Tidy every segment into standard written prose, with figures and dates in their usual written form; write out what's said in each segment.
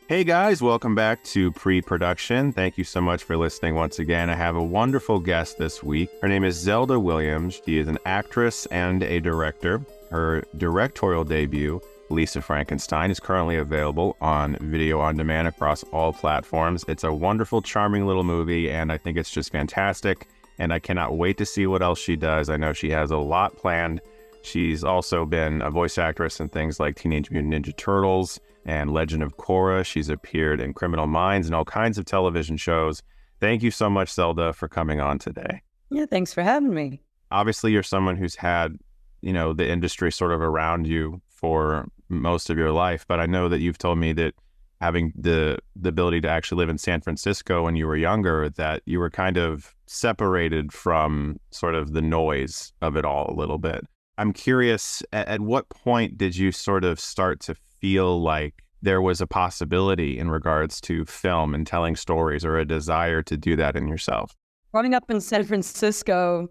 Hey guys, welcome back to Pre-Production. Thank you so much for listening once again. I have a wonderful guest this week. Her name is Zelda Williams. She is an actress and a director. Her directorial debut, Lisa Frankenstein, is currently available on video on demand across all platforms. It's a wonderful, charming little movie, and I think it's just fantastic. And I cannot wait to see what else she does. I know she has a lot planned. She's also been a voice actress in things like Teenage Mutant Ninja Turtles and Legend of Korra. She's appeared in Criminal Minds and all kinds of television shows. Thank you so much, Zelda, for coming on today. Yeah, thanks for having me. Obviously, you're someone who's had, the industry sort of around you for most of your life, but I know that you've told me that having the ability to actually live in San Francisco when you were younger, that you were kind of separated from sort of the noise of it all a little bit. I'm curious, at what point did you sort of start to feel like there was a possibility in regards to film and telling stories, or a desire to do that in yourself? Growing up in San Francisco,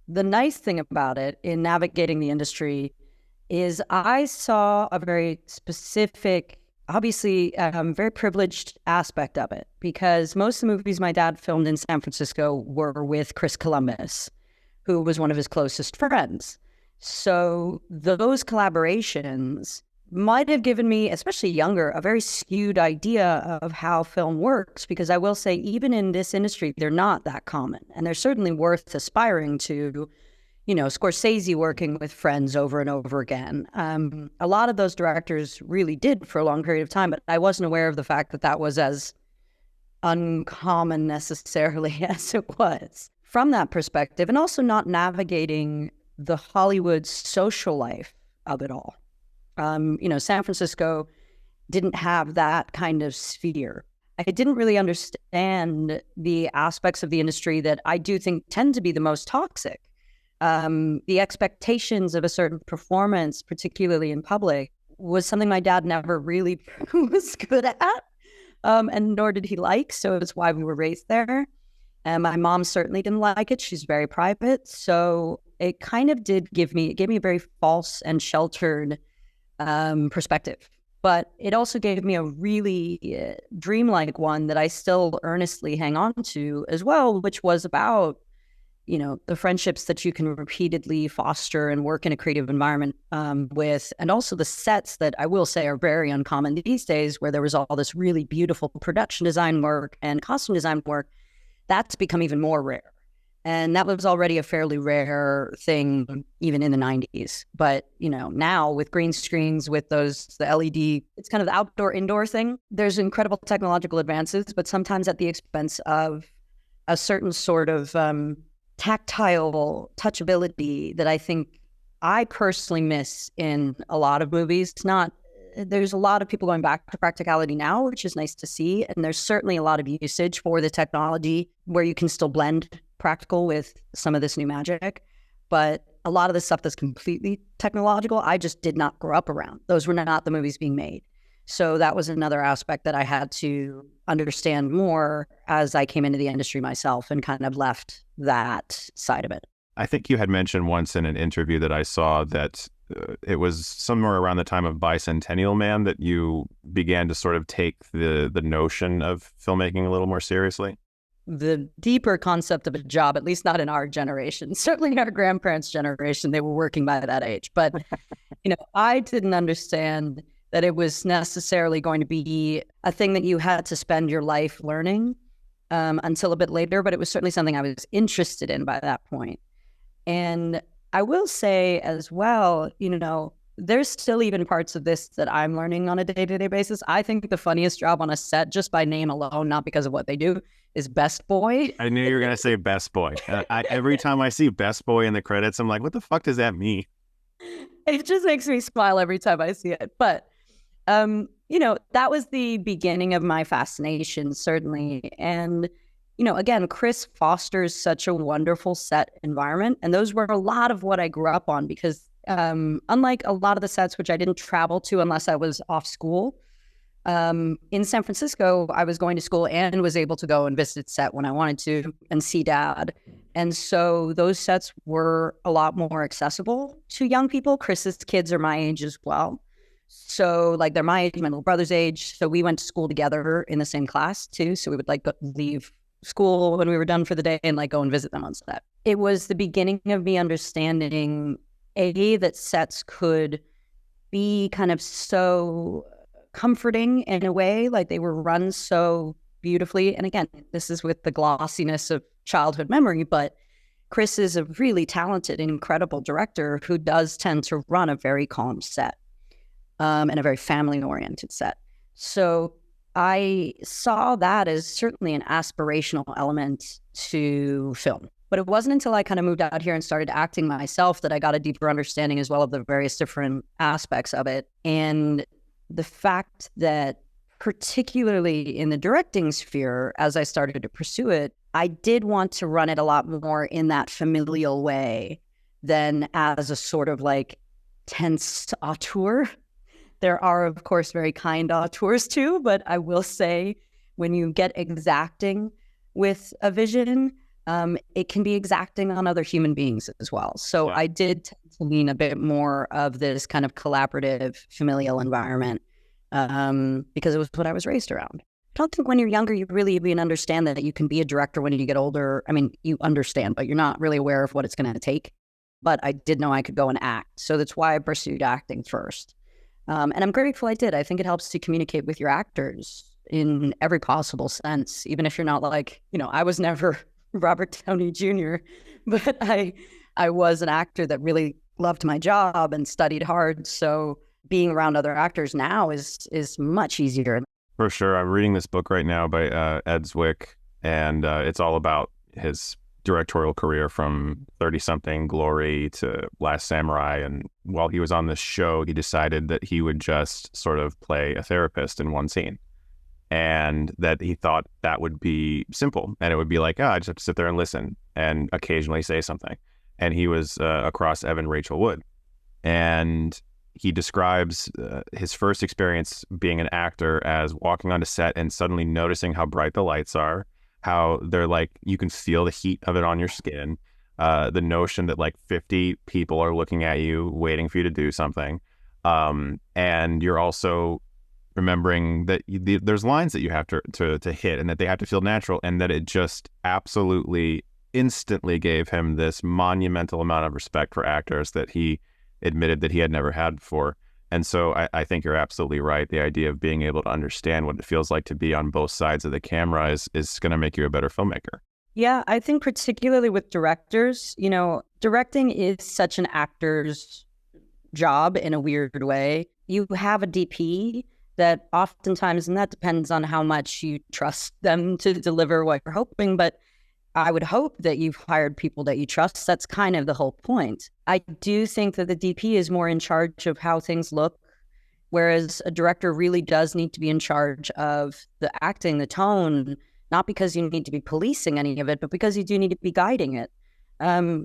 the nice thing about it in navigating the industry is I saw a very specific, obviously very privileged aspect of it, because most of the movies my dad filmed in San Francisco were with Chris Columbus, who was one of his closest friends. So those collaborations might have given me, especially younger, a very skewed idea of how film works, because I will say, even in this industry, they're not that common. And they're certainly worth aspiring to, Scorsese working with friends over and over again. A lot of those directors really did for a long period of time, but I wasn't aware of the fact that that was as uncommon necessarily as it was. From that perspective, and also not navigating the Hollywood social life of it all. San Francisco didn't have that kind of sphere. I didn't really understand the aspects of the industry that I do think tend to be the most toxic. The expectations of a certain performance, particularly in public, was something my dad never really was good at, and nor did he like. So it's why we were raised there. And my mom certainly didn't like it. She's very private. So it kind of gave me a very false and sheltered perspective. But it also gave me a really dreamlike one that I still earnestly hang on to as well, which was about, the friendships that you can repeatedly foster and work in a creative environment with, and also the sets that I will say are very uncommon these days, where there was all this really beautiful production design work and costume design work. That's become even more rare. And that was already a fairly rare thing even in the 90s. But, now with green screens, with the LED, it's kind of the outdoor-indoor thing. There's incredible technological advances, but sometimes at the expense of a certain sort of tactile touchability that I think I personally miss in a lot of movies. There's a lot of people going back to practicality now, which is nice to see. And there's certainly a lot of usage for the technology where you can still blend practical with some of this new magic. But a lot of the stuff that's completely technological, I just did not grow up around. Those were not the movies being made. So that was another aspect that I had to understand more as I came into the industry myself and kind of left that side of it. I think you had mentioned once in an interview that I saw that it was somewhere around the time of Bicentennial Man that you began to sort of take the notion of filmmaking a little more seriously. The deeper concept of a job, at least not in our generation, certainly in our grandparents' generation, they were working by that age. But, I didn't understand that it was necessarily going to be a thing that you had to spend your life learning until a bit later. But it was certainly something I was interested in by that point. And I will say as well, there's still even parts of this that I'm learning on a day-to-day basis. I think the funniest job on a set, just by name alone, not because of what they do, is Best Boy. I knew you were going to say Best Boy. Every time I see Best Boy in the credits, I'm like, what the fuck does that mean? It just makes me smile every time I see it. But, that was the beginning of my fascination, certainly. And, again, Chris fosters such a wonderful set environment. And those were a lot of what I grew up on, because unlike a lot of the sets, which I didn't travel to unless I was off school, in San Francisco, I was going to school and was able to go and visit set when I wanted to and see Dad. And so those sets were a lot more accessible to young people. Chris's kids are my age as well. So like they're my age, my little brother's age. So we went to school together in the same class too. So we would like leave school when we were done for the day and like go and visit them on set. It was the beginning of me understanding that sets could be kind of so comforting in a way, like they were run so beautifully. And again, this is with the glossiness of childhood memory, but Chris is a really talented and incredible director who does tend to run a very calm set and a very family-oriented set. So I saw that as certainly an aspirational element to film. But it wasn't until I kind of moved out here and started acting myself that I got a deeper understanding as well of the various different aspects of it. And the fact that particularly in the directing sphere, as I started to pursue it, I did want to run it a lot more in that familial way than as a sort of like tense auteur. There are, of course, very kind auteurs too, but I will say when you get exacting with a vision, it can be exacting on other human beings as well. So I did tend to lean a bit more of this kind of collaborative familial environment because it was what I was raised around. I don't think when you're younger, you really even understand that you can be a director when you get older. I mean, you understand, but you're not really aware of what it's going to take. But I did know I could go and act. So that's why I pursued acting first. And I'm grateful I did. I think it helps to communicate with your actors in every possible sense, even if you're not like, I was never Robert Downey Jr., but I was an actor that really loved my job and studied hard. So being around other actors now is much easier. For sure. I'm reading this book right now by Ed Zwick, and it's all about his directorial career from 30-something Glory to Last Samurai. And while he was on this show, he decided that he would just sort of play a therapist in one scene. And that he thought that would be simple. And it would be like, I just have to sit there and listen and occasionally say something. And he was across Evan Rachel Wood. And he describes his first experience being an actor as walking onto set and suddenly noticing how bright the lights are, how they're like, you can feel the heat of it on your skin, the notion that like 50 people are looking at you, waiting for you to do something. And you're also remembering that there's lines that you have to hit and that they have to feel natural, and that it just absolutely instantly gave him this monumental amount of respect for actors that he admitted that he had never had before. And so I think you're absolutely right. The idea of being able to understand what it feels like to be on both sides of the camera is going to make you a better filmmaker. Yeah, I think particularly with directors, directing is such an actor's job in a weird way. You have a DP that oftentimes, and that depends on how much you trust them to deliver what you're hoping, but I would hope that you've hired people that you trust. That's kind of the whole point. I do think that the DP is more in charge of how things look, whereas a director really does need to be in charge of the acting, the tone, not because you need to be policing any of it, but because you do need to be guiding it.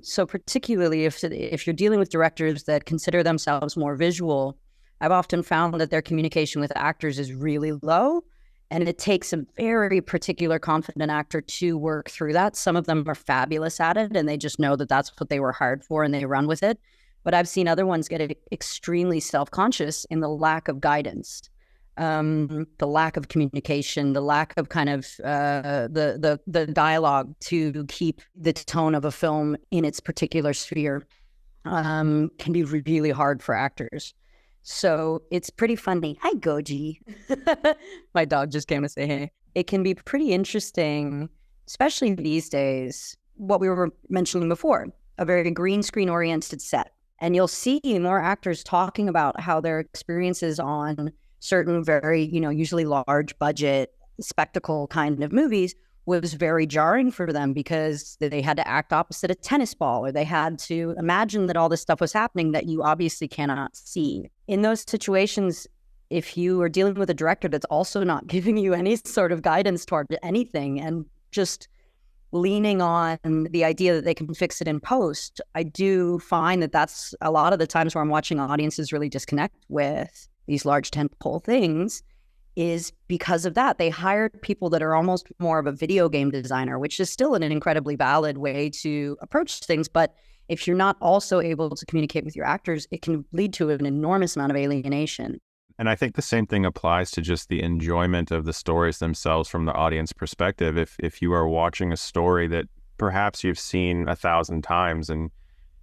So particularly if you're dealing with directors that consider themselves more visual, I've often found that their communication with actors is really low. And it takes a very particular confident actor to work through that. Some of them are fabulous at it, and they just know that that's what they were hired for, and they run with it. But I've seen other ones get extremely self-conscious in the lack of guidance, the lack of communication, the lack of kind of the dialogue to keep the tone of a film in its particular sphere can be really hard for actors. So it's pretty funny. Hi, Goji. My dog just came to say hey. It can be pretty interesting, especially these days, what we were mentioning before, a very green screen oriented set. And you'll see more actors talking about how their experiences on certain very, usually large budget spectacle kind of movies was very jarring for them because they had to act opposite a tennis ball, or they had to imagine that all this stuff was happening that you obviously cannot see. In those situations, if you are dealing with a director that's also not giving you any sort of guidance toward anything and just leaning on the idea that they can fix it in post, I do find that that's a lot of the times where I'm watching audiences really disconnect with these large tentpole things, is because of that. They hired people that are almost more of a video game designer, which is still an incredibly valid way to approach things. But if you're not also able to communicate with your actors, it can lead to an enormous amount of alienation. And I think the same thing applies to just the enjoyment of the stories themselves from the audience perspective. If you are watching a story that perhaps you've seen 1,000 times and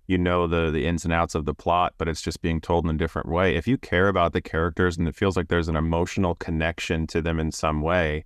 you know the ins and outs of the plot, but it's just being told in a different way. If you care about the characters and it feels like there's an emotional connection to them in some way,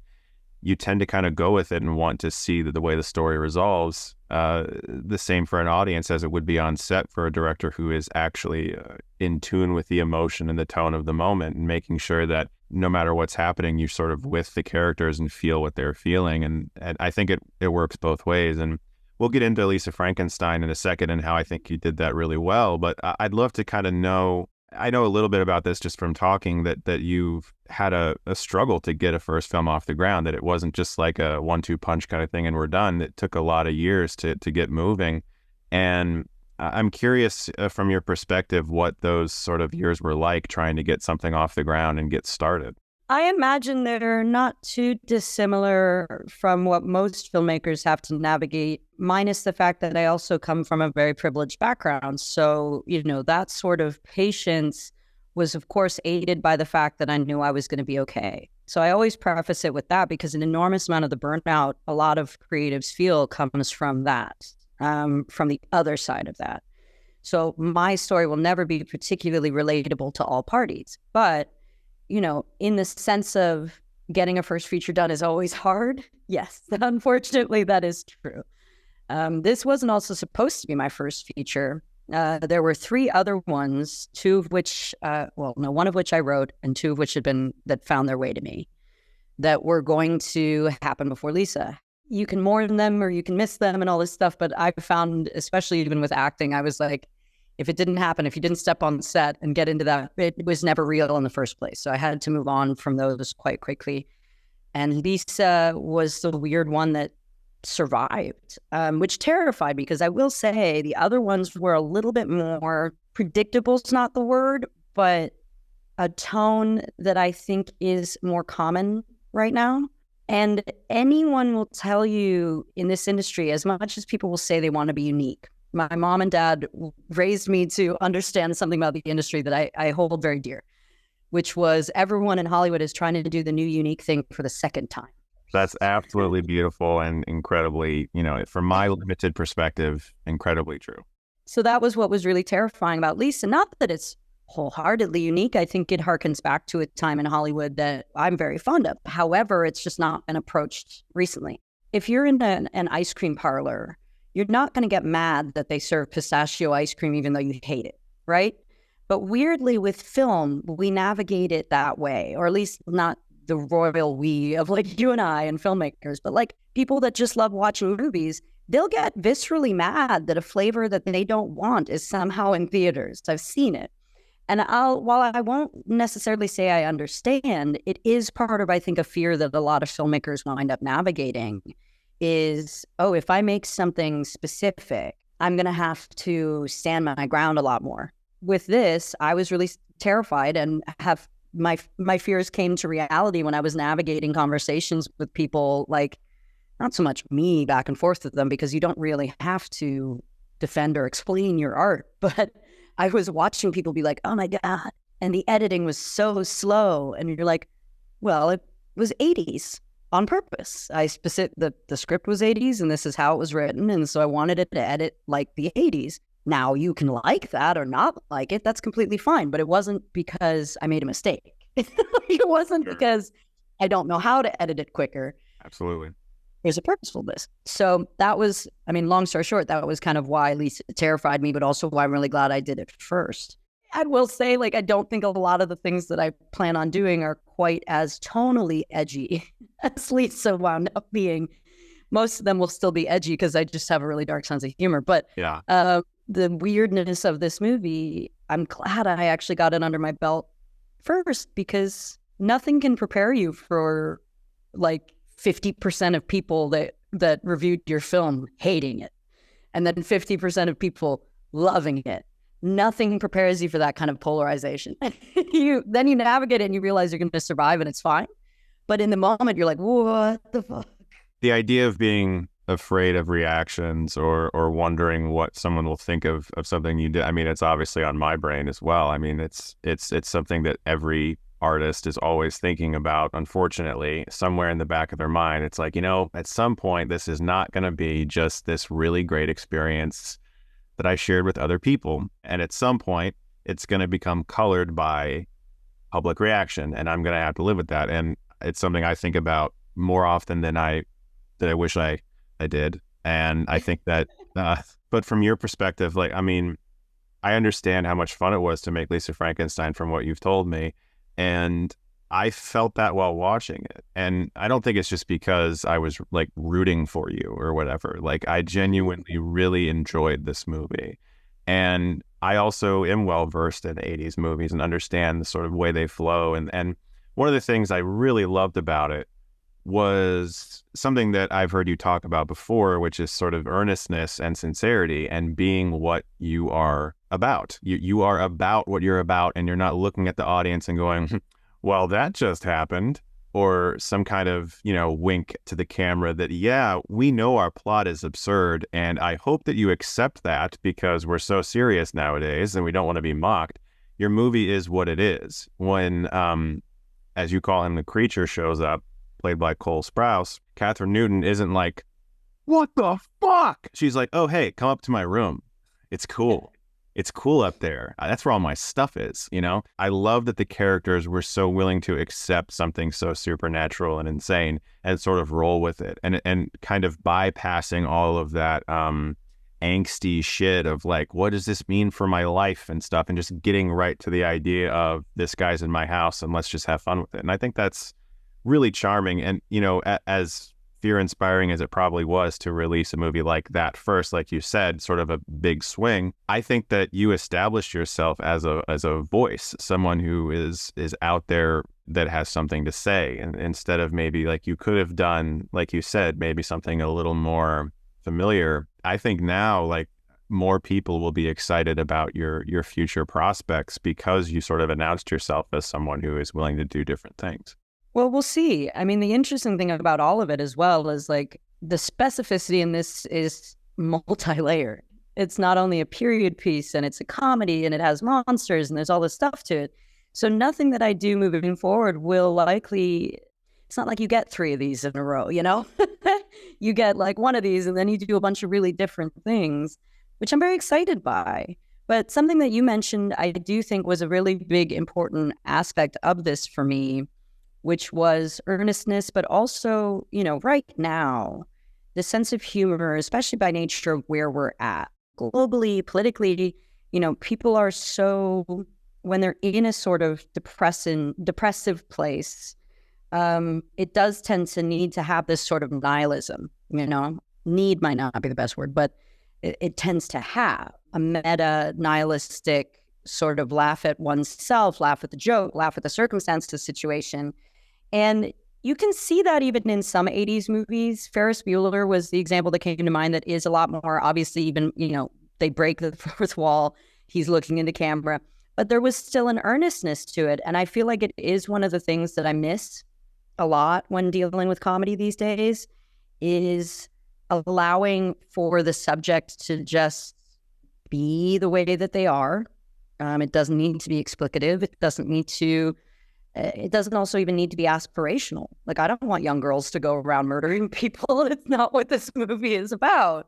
you tend to kind of go with it and want to see the way the story resolves. The same for an audience as it would be on set for a director who is actually in tune with the emotion and the tone of the moment, and making sure that no matter what's happening, you're sort of with the characters and feel what they're feeling. And I think it works both ways. And we'll get into Lisa Frankenstein in a second and how I think you did that really well. But I'd love to kind of know, I know a little bit about this just from talking, that you've had a struggle to get a first film off the ground, that it wasn't just like a 1-2 punch kind of thing and we're done. It took a lot of years to get moving. And I'm curious from your perspective, what those sort of years were like trying to get something off the ground and get started. I imagine they're not too dissimilar from what most filmmakers have to navigate, minus the fact that I also come from a very privileged background. So, that sort of patience was, of course, aided by the fact that I knew I was going to be okay. So I always preface it with that, because an enormous amount of the burnout a lot of creatives feel comes from that, from the other side of that. So my story will never be particularly relatable to all parties, but in the sense of getting a first feature done is always hard. Yes, unfortunately, that is true. This wasn't also supposed to be my first feature. There were 3 other ones, 2 of which, one of which I wrote and 2 of which that found their way to me, that were going to happen before Lisa. You can mourn them or you can miss them and all this stuff, but I found, especially even with acting, I was like, if it didn't happen, if you didn't step on the set and get into that, it was never real in the first place. So I had to move on from those quite quickly. And Lisa was the weird one that survived, which terrified me, because I will say the other ones were a little bit more predictable, is not the word, but a tone that I think is more common right now. And anyone will tell you in this industry, as much as people will say they want to be unique, my mom and dad raised me to understand something about the industry that I hold very dear, which was everyone in Hollywood is trying to do the new unique thing for the second time. That's absolutely beautiful and incredibly, from my limited perspective, incredibly true. So that was what was really terrifying about Lisa. Not that it's wholeheartedly unique. I think it harkens back to a time in Hollywood that I'm very fond of. However, it's just not been approached recently. If you're in an ice cream parlor, you're not going to get mad that they serve pistachio ice cream, even though you hate it, right? But weirdly, with film, we navigate it that way, or at least not the royal we of like you and I and filmmakers, but like people that just love watching movies, they'll get viscerally mad that a flavor that they don't want is somehow in theaters. I've seen it. And while I won't necessarily say I understand, it is part of, I think, a fear that a lot of filmmakers wind up navigating is, if I make something specific, I'm going to have to stand my ground a lot more. With this, I was really terrified and have my fears came to reality when I was navigating conversations with people, like not so much me back and forth with them, because you don't really have to defend or explain your art. But I was watching people be like, oh my God. And the editing was so slow. And you're like, well, it was 80s. On purpose. The script was 80s and this is how it was written. And so I wanted it to edit like the 80s. Now you can like that or not like it. That's completely fine. But it wasn't because I made a mistake. It wasn't because I don't know how to edit it quicker. Absolutely. There's a purposefulness. So that was, long story short, that was kind of why Lisa terrified me, but also why I'm really glad I did it first. I will say, I don't think a lot of the things that I plan on doing are quite as tonally edgy as Lisa wound up being. Most of them will still be edgy because I just have a really dark sense of humor. But yeah, the weirdness of this movie, I'm glad I actually got it under my belt first, because nothing can prepare you for 50% of people that reviewed your film hating it, and then 50% of people loving it. Nothing prepares you for that kind of polarization. Then you navigate it and you realize you're going to survive and it's fine. But in the moment, you're like, what the fuck? The idea of being afraid of reactions or wondering what someone will think of something you did. It's obviously on my brain as well. It's something that every artist is always thinking about, unfortunately, somewhere in the back of their mind. It's like, at some point, this is not going to be just this really great experience that I shared with other people. And at some point, it's going to become colored by public reaction, and I'm going to have to live with that. And it's something I think about more often than I wish I did. And I think that, but from your perspective, like, I mean, I understand how much fun it was to make Lisa Frankenstein from what you've told me. And I felt that while watching it. And I don't think it's just because I was like rooting for you or whatever. Like, I genuinely really enjoyed this movie. And I also am well versed in 80s movies and understand the sort of way they flow. And one of the things I really loved about it was something that I've heard you talk about before, which is sort of earnestness and sincerity and being what you are about. You are about what you're about, and you're not looking at the audience and going, well, that just happened, or some kind of, wink to the camera that, yeah, we know our plot is absurd, and I hope that you accept that because we're so serious nowadays and we don't want to be mocked. Your movie is what it is. When, as you call him, the creature shows up, played by Cole Sprouse, Catherine Newton isn't like, what the fuck? She's like, oh, hey, come up to my room. It's cool. It's cool up there. That's where all my stuff is, I love that the characters were so willing to accept something so supernatural and insane and sort of roll with it, and kind of bypassing all of that angsty shit of like, what does this mean for my life and stuff, and just getting right to the idea of this guy's in my house and let's just have fun with it. And I think that's really charming. And, as fear-inspiring as it probably was to release a movie like that first, like you said, sort of a big swing, I think that you established yourself as a voice, someone who is out there that has something to say. And instead of maybe like you could have done, like you said, maybe something a little more familiar, I think now like more people will be excited about your future prospects because you sort of announced yourself as someone who is willing to do different things. Well, we'll see. I mean, the interesting thing about all of it as well is like the specificity in this is multi-layered. It's not only a period piece and it's a comedy and it has monsters and there's all this stuff to it. So nothing that I do moving forward will likely, it's not like you get 3 of these in a row, You get like one of these and then you do a bunch of really different things, which I'm very excited by. But something that you mentioned, I do think was a really big, important aspect of this for me, which was earnestness, but also, right now, the sense of humor, especially by nature of where we're at globally, politically, people are so, when they're in a sort of depressive place, it does tend to need to have this sort of nihilism, need might not be the best word, but it tends to have a meta nihilistic sort of laugh at oneself, laugh at the joke, laugh at the circumstance of the situation. And you can see that even in some 80s movies. Ferris Bueller was the example that came to mind that is a lot more obviously even, they break the fourth wall. He's looking into camera, but there was still an earnestness to it. And I feel like it is one of the things that I miss a lot when dealing with comedy these days is allowing for the subject to just be the way that they are. It doesn't need to be explicative. It doesn't also even need to be aspirational. Like, I don't want young girls to go around murdering people. It's not what this movie is about.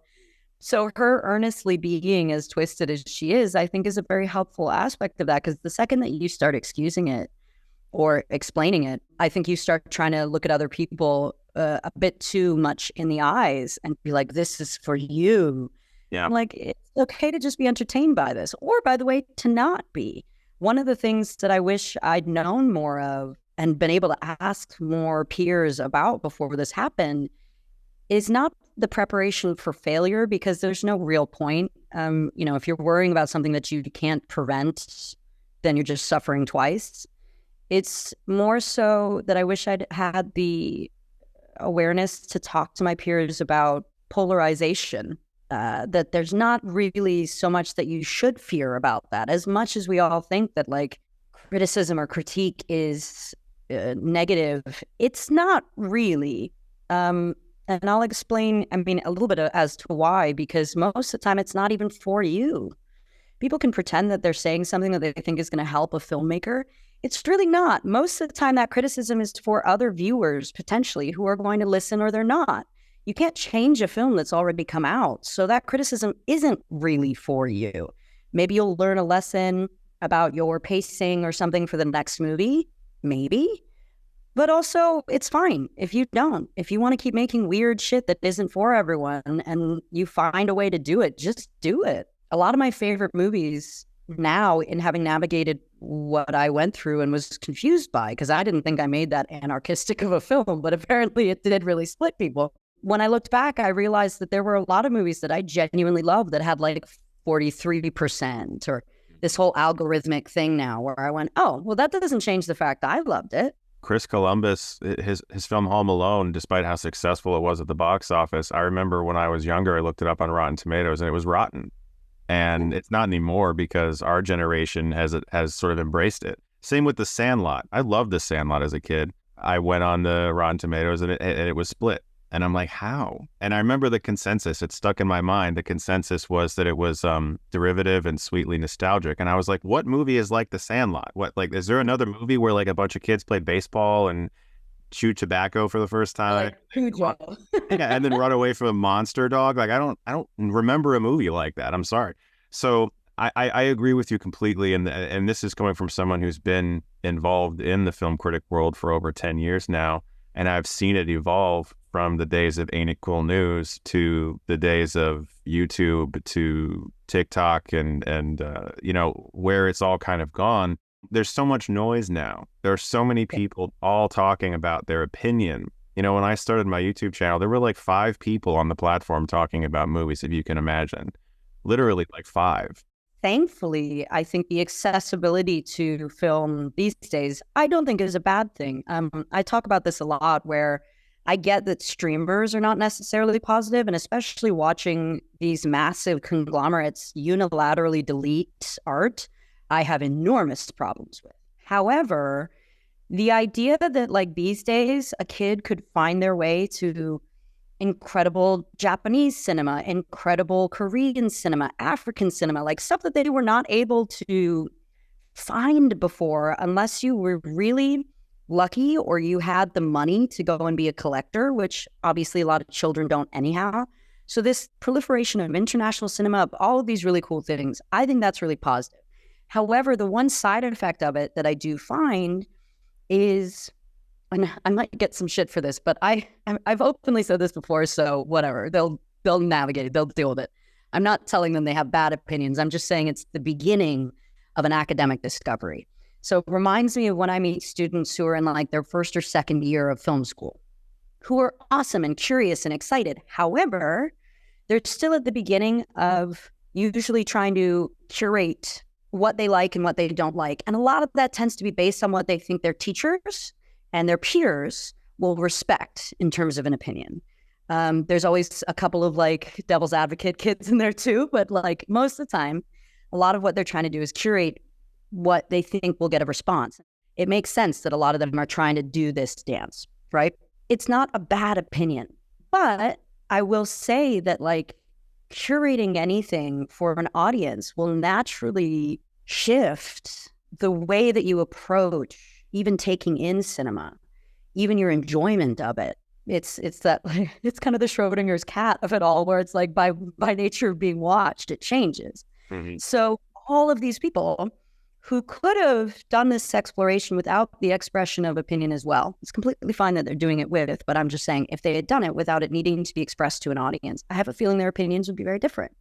So her earnestly being as twisted as she is, I think is a very helpful aspect of that, because the second that you start excusing it or explaining it, I think you start trying to look at other people a bit too much in the eyes and be like, this is for you. Yeah. I'm like, it's okay to just be entertained by this. Or, by the way, to not be. One of the things that I wish I'd known more of and been able to ask more peers about before this happened is not the preparation for failure, because there's no real point. If you're worrying about something that you can't prevent, then you're just suffering twice. It's more so that I wish I'd had the awareness to talk to my peers about polarization. That there's not really so much that you should fear about that, as much as we all think that like criticism or critique is negative. It's not really. And I'll explain, a little bit as to why, because most of the time it's not even for you. People can pretend that they're saying something that they think is going to help a filmmaker. It's really not. Most of the time, that criticism is for other viewers, potentially, who are going to listen or they're not. You can't change a film that's already come out. So that criticism isn't really for you. Maybe you'll learn a lesson about your pacing or something for the next movie. Maybe. But also, it's fine if you don't. If you want to keep making weird shit that isn't for everyone and you find a way to do it, just do it. A lot of my favorite movies now, in having navigated what I went through and was confused by, because I didn't think I made that anarchistic of a film, but apparently it did really split people. When I looked back, I realized that there were a lot of movies that I genuinely loved that had like 43% or this whole algorithmic thing now where I went, oh, well, that doesn't change the fact I loved it. Chris Columbus, his film Home Alone, despite how successful it was at the box office, I remember when I was younger, I looked it up on Rotten Tomatoes and it was rotten. And it's not anymore because our generation has sort of embraced it. Same with The Sandlot. I loved The Sandlot as a kid. I went on the Rotten Tomatoes and it was split. And I'm like, how? And I remember the consensus. It stuck in my mind. The consensus was that it was derivative and sweetly nostalgic. And I was like, what movie is like The Sandlot? What, like, is there another movie where like a bunch of kids play baseball and chew tobacco for the first time? Yeah, and then run away from a monster dog? Like, I don't remember a movie like that. I'm sorry. So I agree with you completely. And this is coming from someone who's been involved in the film critic world for over 10 years now. And I've seen it evolve from the days of Ain't It Cool News to the days of YouTube to TikTok and you know, where it's all kind of gone. There's so much noise now. There are so many people all talking about their opinion. You know, when I started my YouTube channel, there were like 5 people on the platform talking about movies, if you can imagine. Literally like 5. Thankfully, I think the accessibility to film these days, I don't think is a bad thing. I talk about this a lot where I get that streamers are not necessarily positive, and especially watching these massive conglomerates unilaterally delete art, I have enormous problems with. However, the idea that like these days, a kid could find their way to incredible Japanese cinema, incredible Korean cinema, African cinema, like stuff that they were not able to find before unless you were really lucky or you had the money to go and be a collector, which obviously a lot of children don't anyhow. So this proliferation of international cinema, all of these really cool things, I think that's really positive. However, the one side effect of it that I do find is, and I might get some shit for this, but I've openly said this before, so whatever. They'll navigate it. They'll deal with it. I'm not telling them they have bad opinions. I'm just saying it's the beginning of an academic discovery. So it reminds me of when I meet students who are in like their first or second year of film school, who are awesome and curious and excited. However, they're still at the beginning of usually trying to curate what they like and what they don't like. And a lot of that tends to be based on what they think their teachers and their peers will respect in terms of an opinion. There's always a couple of like devil's advocate kids in there too, but like most of the time, a lot of what they're trying to do is curate what they think will get a response. It makes sense that a lot of them are trying to do this dance, right? It's not a bad opinion, but I will say that like curating anything for an audience will naturally shift the way that you approach even taking in cinema, even your enjoyment of it. It's that like, it's kind of the Schrodinger's cat of it all, where it's like by nature of being watched, it changes. Mm-hmm. So all of these people who could have done this exploration without the expression of opinion as well, it's completely fine that they're doing it with, but I'm just saying if they had done it without it needing to be expressed to an audience, I have a feeling their opinions would be very different.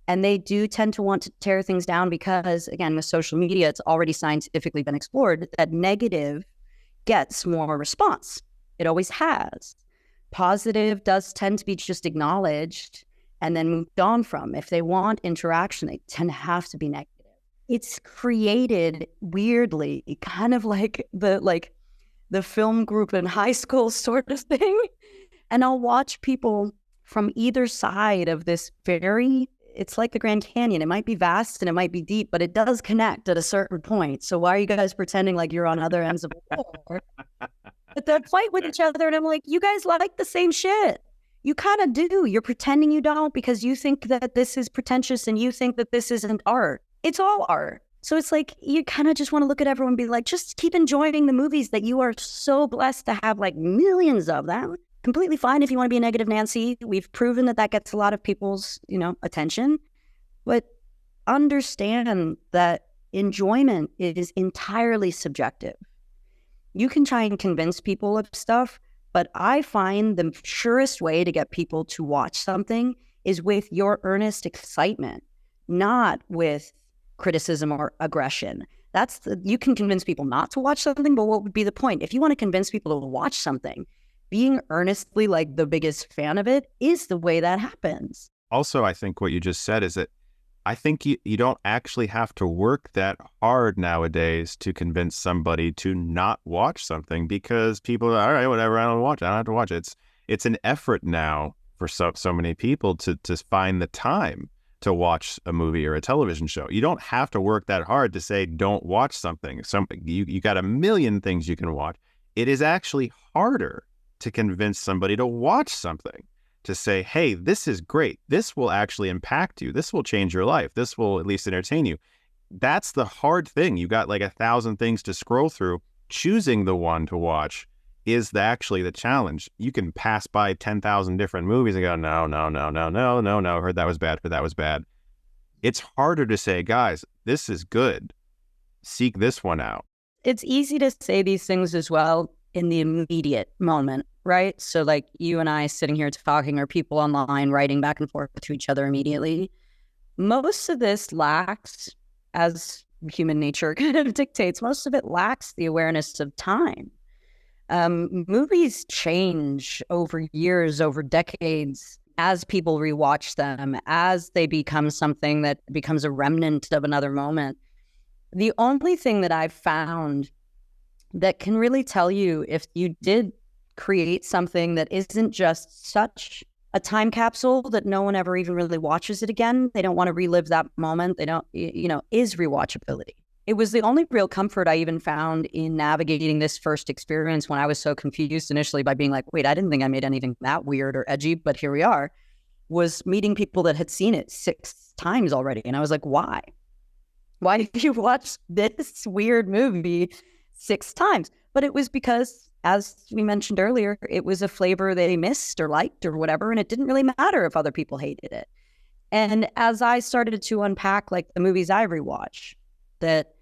And they do tend to want to tear things down because, again, with social media, it's already scientifically been explored that negative gets more response. It always has. Positive does tend to be just acknowledged and then moved on from. If they want interaction, they tend to have to be negative. It's created weirdly, kind of like the film group in high school sort of thing. And I'll watch people from either side of this it's like the Grand Canyon. It might be vast and it might be deep, but it does connect at a certain point. So why are you guys pretending like you're on other ends of the floor? But they'll fight with each other. And I'm like, you guys like the same shit. You kind of do. You're pretending you don't because you think that this is pretentious and you think that this isn't art. It's all art. So it's like, you kind of just want to look at everyone and be like, just keep enjoying the movies that you are so blessed to have, like, millions of them. Completely fine if you want to be a negative Nancy. We've proven that that gets a lot of people's, attention. But understand that enjoyment is entirely subjective. You can try and convince people of stuff, but I find the surest way to get people to watch something is with your earnest excitement, not with criticism or aggression. You can convince people not to watch something, but what would be the point? If you want to convince people to watch something, being earnestly like the biggest fan of it is the way that happens. Also, I think what you just said is that I think you don't actually have to work that hard nowadays to convince somebody to not watch something, because people are, all right, whatever, I don't have to watch it. It's an effort now for so many people to find the time to watch a movie or a television show. You don't have to work that hard to say don't watch something. You got a million things you can watch. It is actually harder to convince somebody to watch something, to say, hey, this is great. This will actually impact you. This will change your life. This will at least entertain you. That's the hard thing. You got like 1,000 things to scroll through. Choosing the one to watch is actually the challenge. You can pass by 10,000 different movies and go, no, heard that was bad. It's harder to say, guys, this is good. Seek this one out. It's easy to say these things as well in the immediate moment, right? So like you and I sitting here talking, or people online writing back and forth to each other immediately. Most of this lacks, as human nature kind of dictates, most of it lacks the awareness of time. Movies change over years, over decades, as people rewatch them, as they become something that becomes a remnant of another moment. The only thing that I've found that can really tell you if you did create something that isn't just such a time capsule that no one ever even really watches it again, they don't want to relive that moment, they don't, is rewatchability. It was the only real comfort I even found in navigating this first experience when I was so confused initially by being like, wait, I didn't think I made anything that weird or edgy, but here we are, was meeting people that had seen it 6 times already. And I was like, why? Why did you watch this weird movie 6 times? But it was because, as we mentioned earlier, it was a flavor they missed or liked or whatever, and it didn't really matter if other people hated it. And as I started to unpack like the movies I rewatch, that,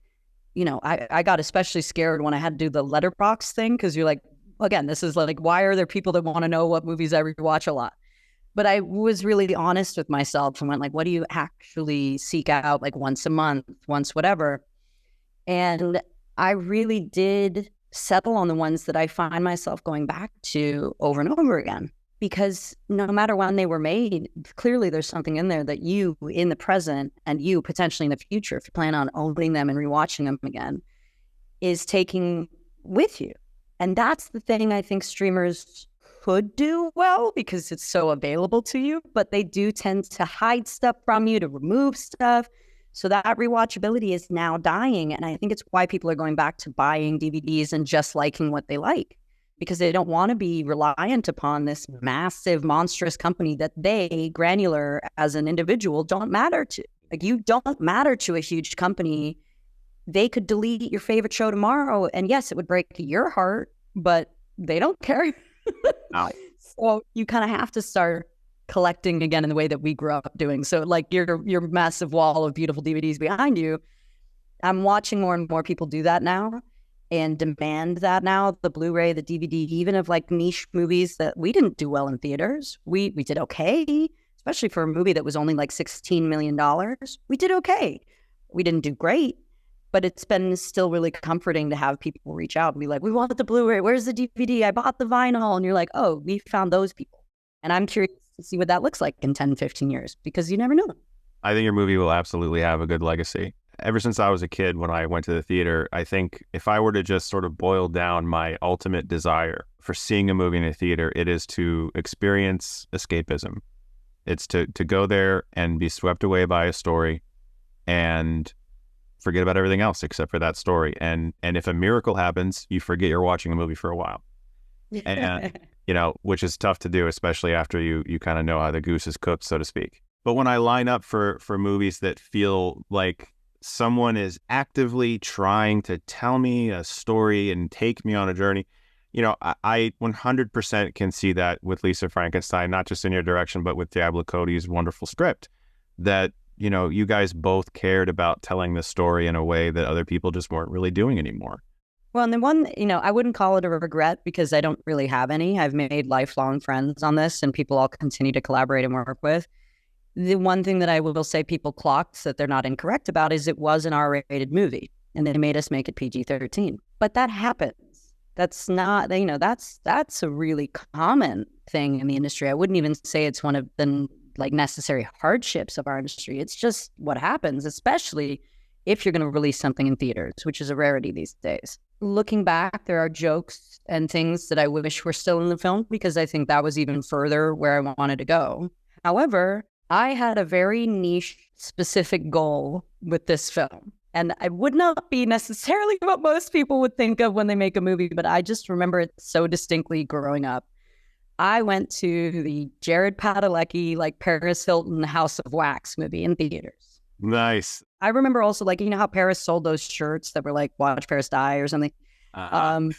I got especially scared when I had to do the letterbox thing, because you're like, again, this is like, why are there people that want to know what movies I rewatch a lot? But I was really honest with myself and went like, what do you actually seek out, like once a month, once whatever? And I really did settle on the ones that I find myself going back to over and over again, because no matter when they were made, clearly there's something in there that you in the present, and you potentially in the future, if you plan on owning them and rewatching them again, is taking with you. And that's the thing I think streamers could do well, because it's so available to you, but they do tend to hide stuff from you, to remove stuff. So that rewatchability is now dying. And I think it's why people are going back to buying DVDs and just liking what they like, because they don't want to be reliant upon this massive, monstrous company that they, granular as an individual, don't matter to. Like, you don't matter to a huge company. They could delete your favorite show tomorrow, and yes, it would break your heart, but they don't care. So you kind of have to start collecting again in the way that we grew up doing. So like your massive wall of beautiful DVDs behind you, I'm watching more and more people do that now and demand that now, the Blu-ray, the DVD, even of like niche movies that we didn't do well in theaters. We did okay, especially for a movie that was only like $16 million. We did okay. We didn't do great, but it's been still really comforting to have people reach out and be like, we want the Blu-ray. Where's the DVD? I bought the vinyl. And you're like, oh, we found those people. And I'm curious to see what that looks like in 10, 15 years, because you never know. I think your movie will absolutely have a good legacy. Ever since I was a kid, when I went to the theater, I think if I were to just sort of boil down my ultimate desire for seeing a movie in a theater, it is to experience escapism. It's to go there and be swept away by a story and forget about everything else except for that story. And if a miracle happens, you forget you're watching a movie for a while. And which is tough to do, especially after you kind of know how the goose is cooked, so to speak. But when I line up for movies that feel like someone is actively trying to tell me a story and take me on a journey. I 100% can see that with Lisa Frankenstein, not just in your direction, but with Diablo Cody's wonderful script, that, you guys both cared about telling the story in a way that other people just weren't really doing anymore. Well, and the one, I wouldn't call it a regret because I don't really have any. I've made lifelong friends on this and people I'll continue to collaborate and work with. The one thing that I will say people clocked that they're not incorrect about is it was an R-rated movie and they made us make it PG-13. But that happens. That's not, that's a really common thing in the industry. I wouldn't even say it's one of the necessary hardships of our industry. It's just what happens, especially if you're going to release something in theaters, which is a rarity these days. Looking back, there are jokes and things that I wish were still in the film because I think that was even further where I wanted to go. However, I had a very niche, specific goal with this film. And I would not be necessarily what most people would think of when they make a movie, but I just remember it so distinctly growing up. I went to the Jared Padalecki, Paris Hilton House of Wax movie in theaters. Nice. I remember also, how Paris sold those shirts that were Watch Paris Die or something. I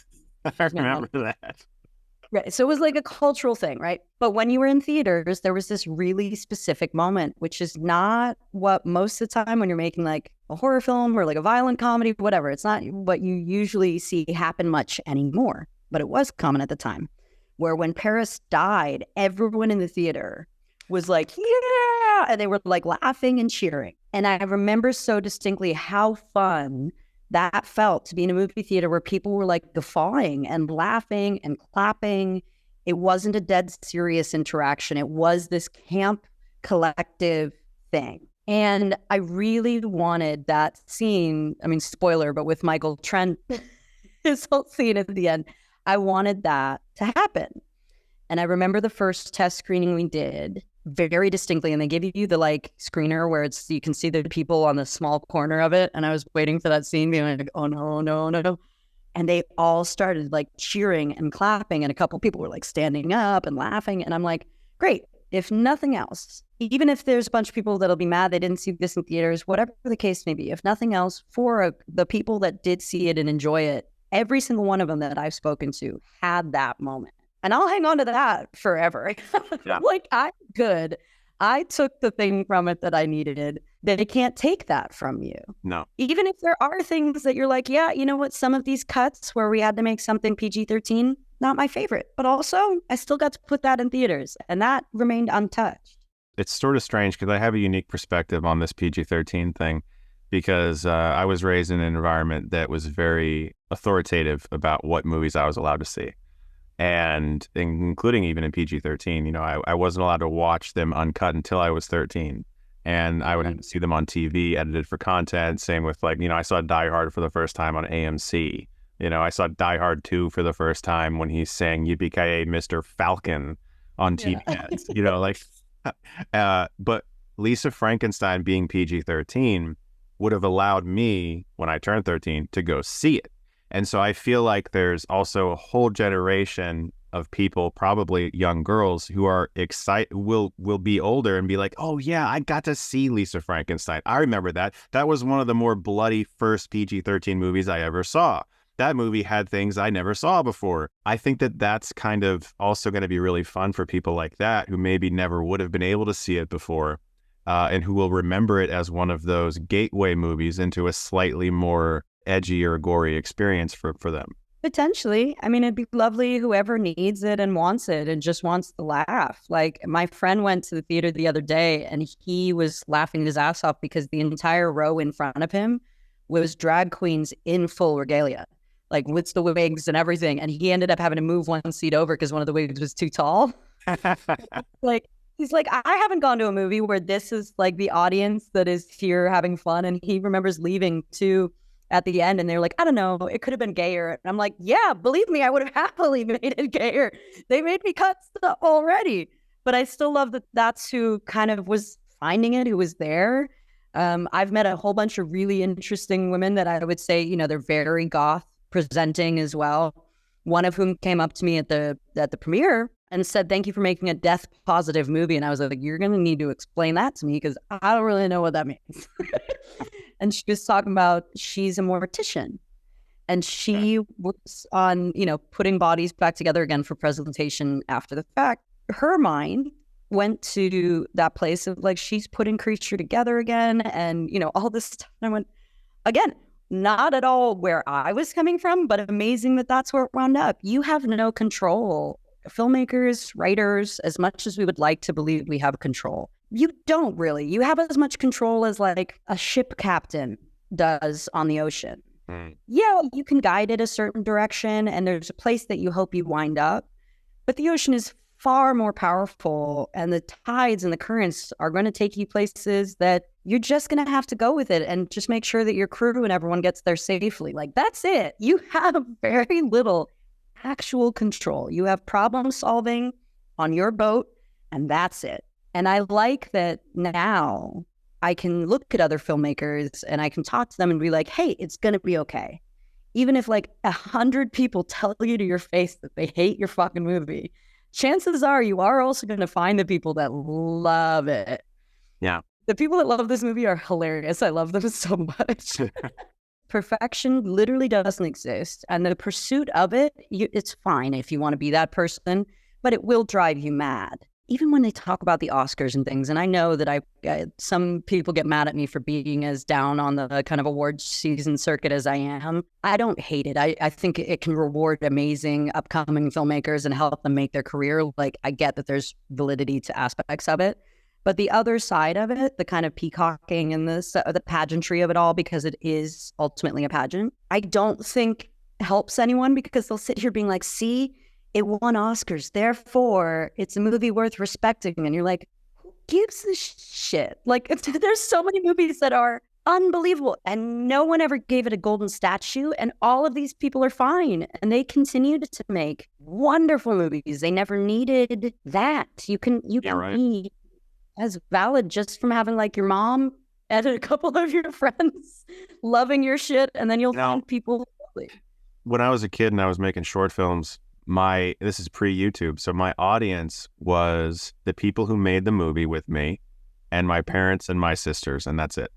remember that. Right. So it was a cultural thing, right? But when you were in theaters, there was this really specific moment, which is not what most of the time when you're making a horror film or a violent comedy, whatever. It's not what you usually see happen much anymore, but it was common at the time, where when Paris died, everyone in the theater was yeah, and they were laughing and cheering. And I remember so distinctly how fun that felt to be in a movie theater where people were guffawing and laughing and clapping. It wasn't a dead serious interaction. It was this camp collective thing. And I really wanted that scene. I mean, spoiler, but with Michael Trent, his whole scene at the end, I wanted that to happen. And I remember the first test screening we did very distinctly, and they give you the screener where you can see the people on the small corner of it, and I was waiting for that scene being oh no, no, no, and they all started cheering and clapping, and a couple people were standing up and laughing, and I'm great, if nothing else, even if there's a bunch of people that'll be mad they didn't see this in theaters, whatever the case may be, if nothing else, for the people that did see it and enjoy it, every single one of them that I've spoken to had that moment. And I'll hang on to that forever. Yeah. I'm good. I took the thing from it that I needed. They can't take that from you. No. Even if there are things that you're yeah, you know what? Some of these cuts where we had to make something PG-13, not my favorite. But also, I still got to put that in theaters. And that remained untouched. It's sort of strange because I have a unique perspective on this PG-13 thing because I was raised in an environment that was very authoritative about what movies I was allowed to see. And including even in PG-13, I wasn't allowed to watch them uncut until I was 13. And I would see them on TV, edited for content. Same with I saw Die Hard for the first time on AMC. I saw Die Hard 2 for the first time when he sang Yippee-ki-yay, Mr. Falcon on TV ads, but Lisa Frankenstein being PG-13 would have allowed me, when I turned 13, to go see it. And so I feel like there's also a whole generation of people, probably young girls, who are excited, will be older and be oh yeah, I got to see Lisa Frankenstein. I remember that. That was one of the more bloody first PG-13 movies I ever saw. That movie had things I never saw before. I think that that's kind of also going to be really fun for people like that who maybe never would have been able to see it before, and who will remember it as one of those gateway movies into a slightly more edgy or gory experience for them. Potentially. I mean, it'd be lovely whoever needs it and wants it and just wants to laugh. My friend went to the theater the other day and he was laughing his ass off because the entire row in front of him was drag queens in full regalia, with the wigs and everything. And he ended up having to move one seat over because one of the wigs was too tall. He's I haven't gone to a movie where this is the audience that is here having fun. And he remembers leaving too at the end, and they're I don't know, it could have been gayer. And I'm yeah, believe me, I would have happily made it gayer. They made me cut stuff already. But I still love that that's who kind of was finding it, who was there. I've met a whole bunch of really interesting women that I would say, they're very goth presenting as well. One of whom came up to me at the premiere and said, thank you for making a death positive movie. And I was like, you're going to need to explain that to me because I don't really know what that means. And she was talking about she's a mortician and she works on, putting bodies back together again for presentation after the fact. Her mind went to that place of like, she's putting creature together again and, all this stuff. And I went, again, not at all where I was coming from, but amazing that that's where it wound up. You have no control. Filmmakers, writers, as much as we would like to believe we have control, you don't really. You have as much control as like a ship captain does on the ocean. Yeah, you can guide it a certain direction and there's a place that you hope you wind up, but the ocean is far more powerful and the tides and the currents are going to take you places that you're just going to have to go with it and just make sure that your crew and everyone gets there safely. Like, that's it. You have very little actual control. You have problem solving on your boat and that's it. And I like that now I can look at other filmmakers and I can talk to them and be like, hey, it's going to be okay. Even if like 100 people tell you to your face that they hate your fucking movie, chances are you are also going to find the people that love it. Yeah. The people that love this movie are hilarious. I love them so much. Perfection literally doesn't exist. And the pursuit of it, it's fine if you want to be that person, but it will drive you mad. Even when they talk about the Oscars and things, and I know that some people get mad at me for being as down on the kind of awards season circuit as I am. I don't hate it. I think it can reward amazing upcoming filmmakers and help them make their career. Like, I get that there's validity to aspects of it. But the other side of it, the kind of peacocking and the pageantry of it all, because it is ultimately a pageant, I don't think helps anyone because they'll sit here being like, see, it won Oscars, therefore it's a movie worth respecting. And you're like, who gives a shit? Like, there's so many movies that are unbelievable and no one ever gave it a golden statue and all of these people are fine and they continued to make wonderful movies. They never needed that. You can be as valid just from having like your mom and a couple of your friends loving your shit, and then you'll find people. When I was a kid and I was making short films, this is pre-YouTube, so my audience was the people who made the movie with me and my parents and my sisters, and that's it.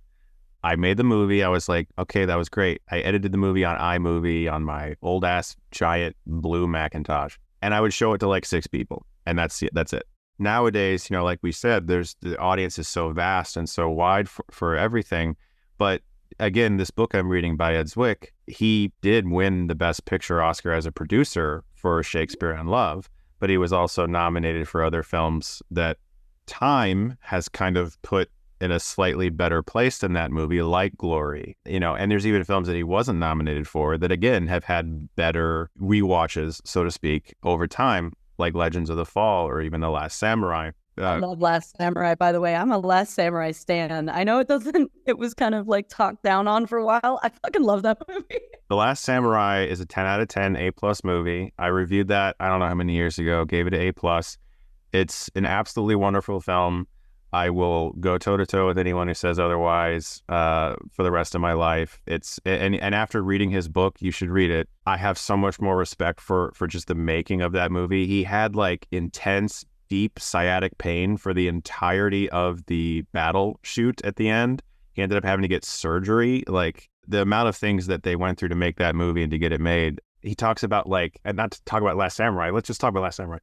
I made the movie. I was like, okay, that was great. I edited the movie on iMovie on my old-ass giant blue Macintosh, and I would show it to like 6 people, and that's it. Nowadays, like we said, the audience is so vast and so wide for everything. But again, this book I'm reading by Ed Zwick, he did win the Best Picture Oscar as a producer for Shakespeare in Love, but he was also nominated for other films that time has kind of put in a slightly better place than that movie, like Glory, and there's even films that he wasn't nominated for that, again, have had better rewatches, so to speak, over time, like Legends of the Fall or even The Last Samurai. I love Last Samurai, by the way. I'm a Last Samurai stan. I know it was kind of like talked down on for a while. I fucking love that movie. The Last Samurai is a 10 out of 10 A+ movie. I reviewed that, I don't know how many years ago, gave it an A+. It's an absolutely wonderful film. I will go toe-to-toe with anyone who says otherwise for the rest of my life. And after reading his book, you should read it. I have so much more respect for just the making of that movie. He had like intense, deep sciatic pain for the entirety of the battle shoot at the end. He ended up having to get surgery. Like, the amount of things that they went through to make that movie and to get it made. He talks about and not to talk about Last Samurai, let's just talk about Last Samurai.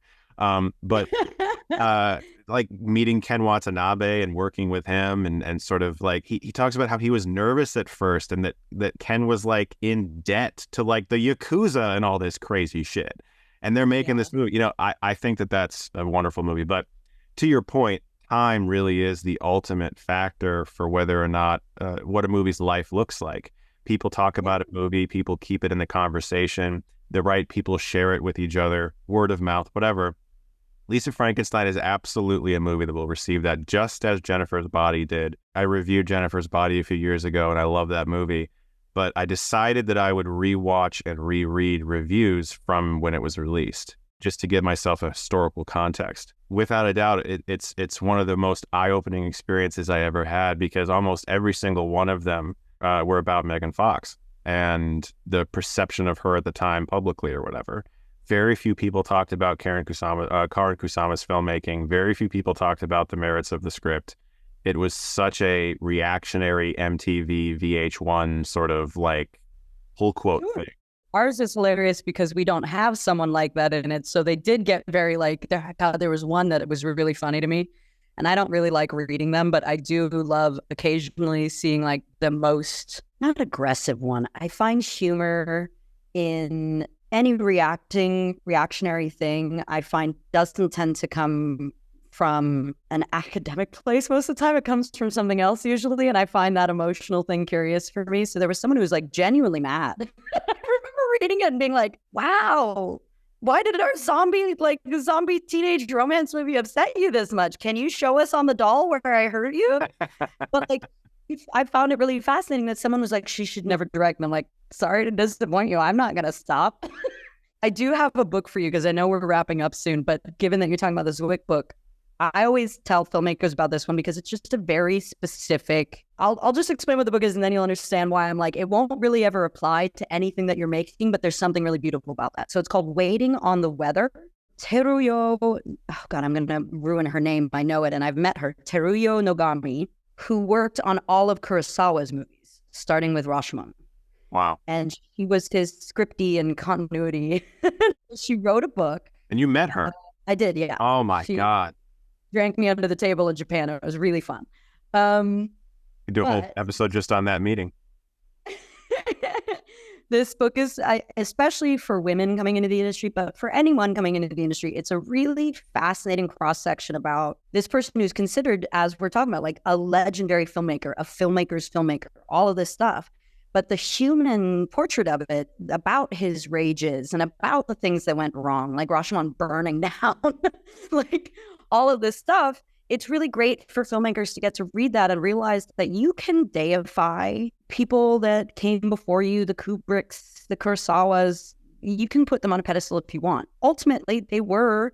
But like meeting Ken Watanabe and working with him and sort of like he talks about how he was nervous at first and that Ken was like in debt to like the Yakuza and all this crazy shit. And they're making this movie. I think that that's a wonderful movie. But to your point, time really is the ultimate factor for whether or not what a movie's life looks like. People talk about a movie, people keep it in the conversation, the right people share it with each other, word of mouth, whatever. Lisa Frankenstein is absolutely a movie that will receive that, just as Jennifer's Body did. I reviewed Jennifer's Body a few years ago, and I love that movie. But I decided that I would rewatch and reread reviews from when it was released, just to give myself a historical context. Without a doubt, it's one of the most eye-opening experiences I ever had, because almost every single one of them were about Megan Fox and the perception of her at the time publicly or whatever. Very few people talked about Karin Kusama's filmmaking. Very few people talked about the merits of the script. It was such a reactionary MTV VH1 sort of like pull quote thing. Ours is hilarious because we don't have someone like that in it. So they did get very like, there was one that it was really funny to me. And I don't really like reading them, but I do love occasionally seeing like the most, not aggressive one. I find humor in any reactionary thing, I find doesn't tend to come from an academic place. Most of the time it comes from something else usually. And I find that emotional thing curious for me. So there was someone who was like genuinely mad. I remember reading it and being like, wow, why did our zombie teenage romance movie upset you this much? Can you show us on the doll where I hurt you? But like, I found it really fascinating that someone was like, she should never direct. And I'm like, sorry to disappoint you. I'm not going to stop. I do have a book for you because I know we're wrapping up soon. But given that you're talking about the Zwick book, I always tell filmmakers about this one because it's just a very specific, I'll just explain what the book is and then you'll understand why I'm like, it won't really ever apply to anything that you're making, but there's something really beautiful about that. So it's called Waiting on the Weather. Teruyo, oh God, I'm going to ruin her name. I know it and I've met her. Teruyo Nogami, who worked on all of Kurosawa's movies, starting with Rashomon. Wow. And she was his scripty and continuity. She wrote a book. And you met her? I did, yeah. Oh my God. Drank me under the table in Japan. It was really fun. You do a whole episode just on that meeting. This book is, especially for women coming into the industry, but for anyone coming into the industry, it's a really fascinating cross-section about this person who's considered, as we're talking about, like a legendary filmmaker, a filmmaker's filmmaker, all of this stuff. But the human portrait of it, about his rages and about the things that went wrong, like Rashomon burning down, like all of this stuff, it's really great for filmmakers to get to read that and realize that you can deify people that came before you, the Kubricks, the Kurosawas. You can put them on a pedestal if you want. Ultimately, they were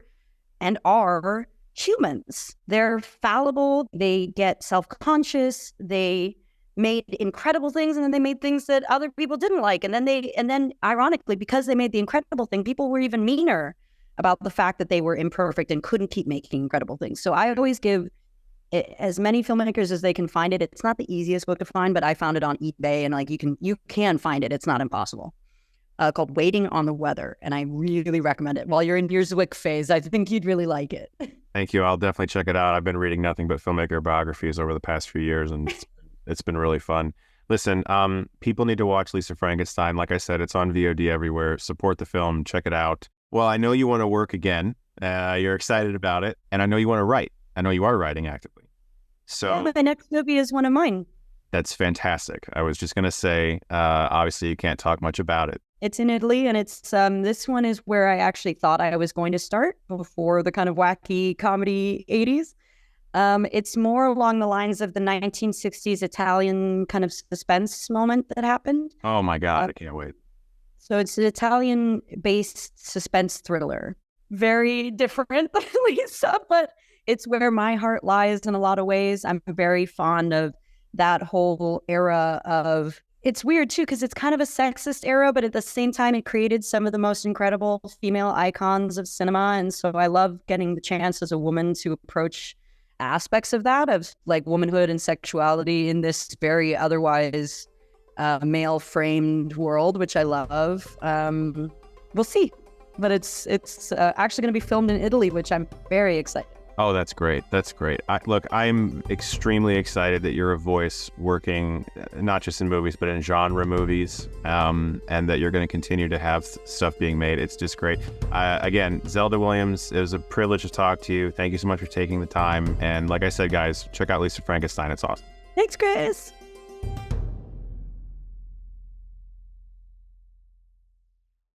and are humans. They're fallible. They get self-conscious. They made incredible things, and then they made things that other people didn't like. And then ironically, because they made the incredible thing, people were even meaner about the fact that they were imperfect and couldn't keep making incredible things. So I always give as many filmmakers as they can find it. It's not the easiest book to find, but I found it on eBay, and like you can find it. It's not impossible. Called Waiting on the Weather, and I really recommend it. While you're in your Zwick phase, I think you'd really like it. Thank you. I'll definitely check it out. I've been reading nothing but filmmaker biographies over the past few years, and it's been really fun. Listen, people need to watch Lisa Frankenstein. Like I said, it's on VOD everywhere. Support the film. Check it out. Well, I know you want to work again. You're excited about it. And I know you want to write. I know you are writing actively. So yeah, my next movie is one of mine. That's fantastic. I was just going to say, obviously you can't talk much about it. It's in Italy, and it's this one is where I actually thought I was going to start before the kind of wacky comedy 80s. It's more along the lines of the 1960s Italian kind of suspense moment that happened. Oh my God, I can't wait. So it's an Italian-based suspense thriller. Very different than Lisa, but it's where my heart lies in a lot of ways. I'm very fond of that whole era of... It's weird, too, because it's kind of a sexist era, but at the same time, it created some of the most incredible female icons of cinema. And so I love getting the chance as a woman to approach aspects of that, of like womanhood and sexuality in this very otherwise male-framed world, which I love. We'll see. But it's actually going to be filmed in Italy, which I'm very excited. Oh, that's great. That's great. Look, I'm extremely excited that you're a voice working not just in movies, but in genre movies, and that you're going to continue to have stuff being made. It's just great. Again, Zelda Williams, it was a privilege to talk to you. Thank you so much for taking the time. And like I said, guys, check out Lisa Frankenstein. It's awesome. Thanks, Chris.